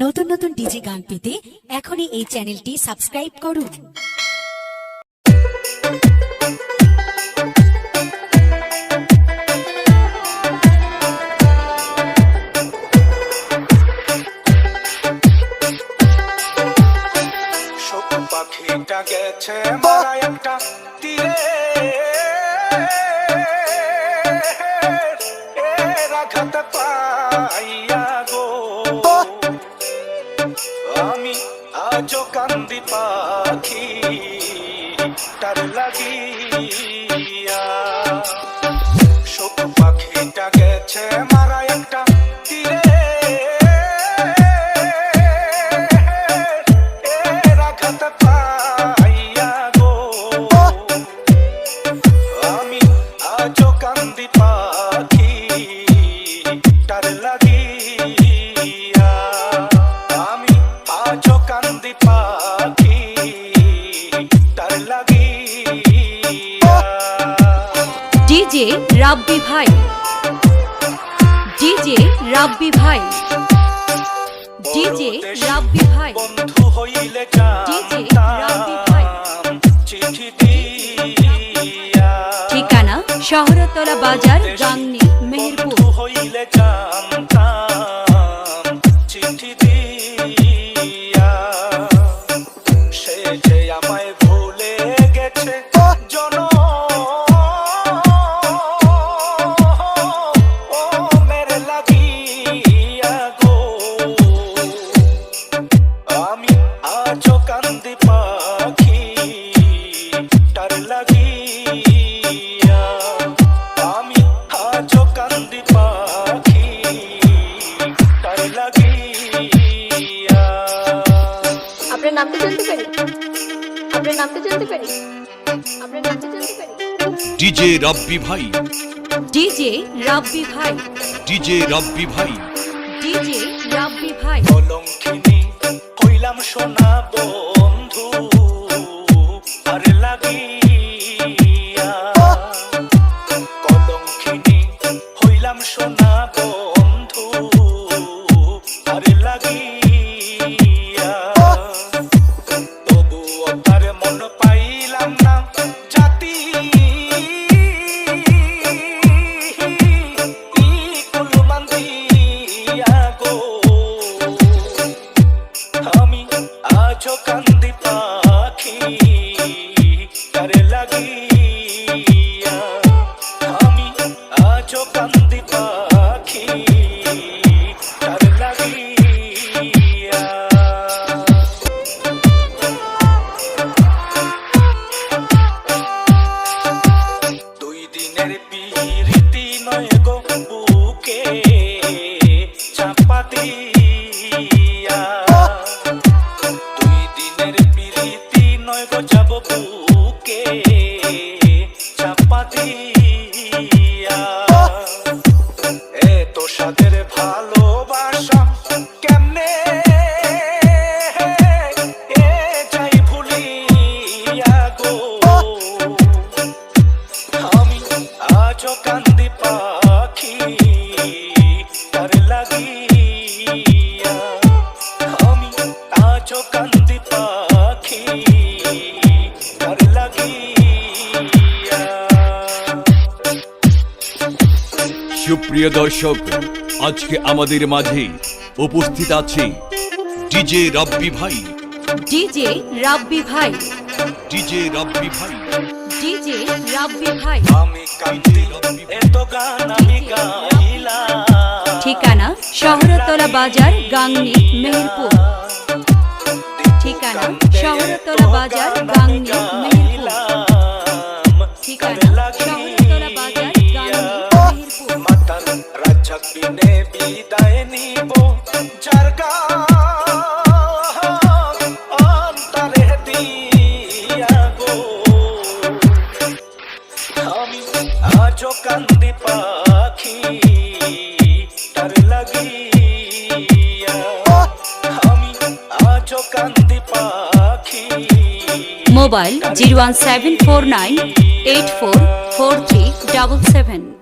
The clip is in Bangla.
নতুন নতুন ডিজে গান পেতে এখনই এই চ্যানেলটি সাবস্ক্রাইব করুন। পাখিটা গেছে মারা একটা তীরে, আঘাত পাইয়া গো আমি আজও কান্দি পাখি তার লাগিয়া। শোক পাখিটা গেছে মারা একটা তীরে, डीजे रब्बी भाई, डीजे रब्बी भाई, डीजे रब्बी भाई, बंधु हইলে डीजे रब्बी भाई। चिठी दिया ठिकाना शहरतला बाजार गांगनी मेहेरपुर। হইলে জানতাম চিঠি দিয়া সে যে আমায় ভুলে গেছে জনম। डीजे रब्बी भाई, डीजे रब्बी भाई, डीजे रब्बी भाई, डीजे रब्बी भाई। কলঙ্কিনী হইলাম সোনা বন্ধু আর লাগিয়া, কলঙ্কিনী হইলাম সোনা বন্ধু আর লাগিয়া। তবুও তার মন পাইলাম না জাতি, আমি আজও কান্দি পাখি তার লাগিয়া, আমি আজও কান্দি পাখি তার লাগিয়া। দুই দিনের পিরিতি নয় গো বুকে চাপা দিয়া, দুই দিনের পিরিতি নয় গো যাব বুকে চাপা দিয়া। এত সাদের ভালোবাসা কেমনে যাই ভুলিয়া গো আমি আজও কান্দি পাখি তার লাগিয়া, আমি আজও কান্দি পাখি তার লাগিয়া। সুপ্রিয় দর্শক, আজকে আমাদের মাঝে উপস্থিত আছে ডিজে রব্বি ভাই, डीजे रब्बी भाई, ডিজে রব্বি ভাই, डीजे रब्बी भाई। আমি কান্দি এত গান আমি গাইলাম, ठिकाना शहरतला बाजार गांगनी मेहेरपुर। ठिकाना शहरतला बाजार गांगनी मेहेरपुर। ठिकाना शहरतला बाजार गांगनी मेहेरपुर। মাতার রাজ্জাক বিনে বিদায় নিব জারগা অন্তরে দিয়া গো আমি আজও কান্দি পাখি তার লাগিয়া, আমি আজও কান্দি পাখি। मोबाइल 01749 844377।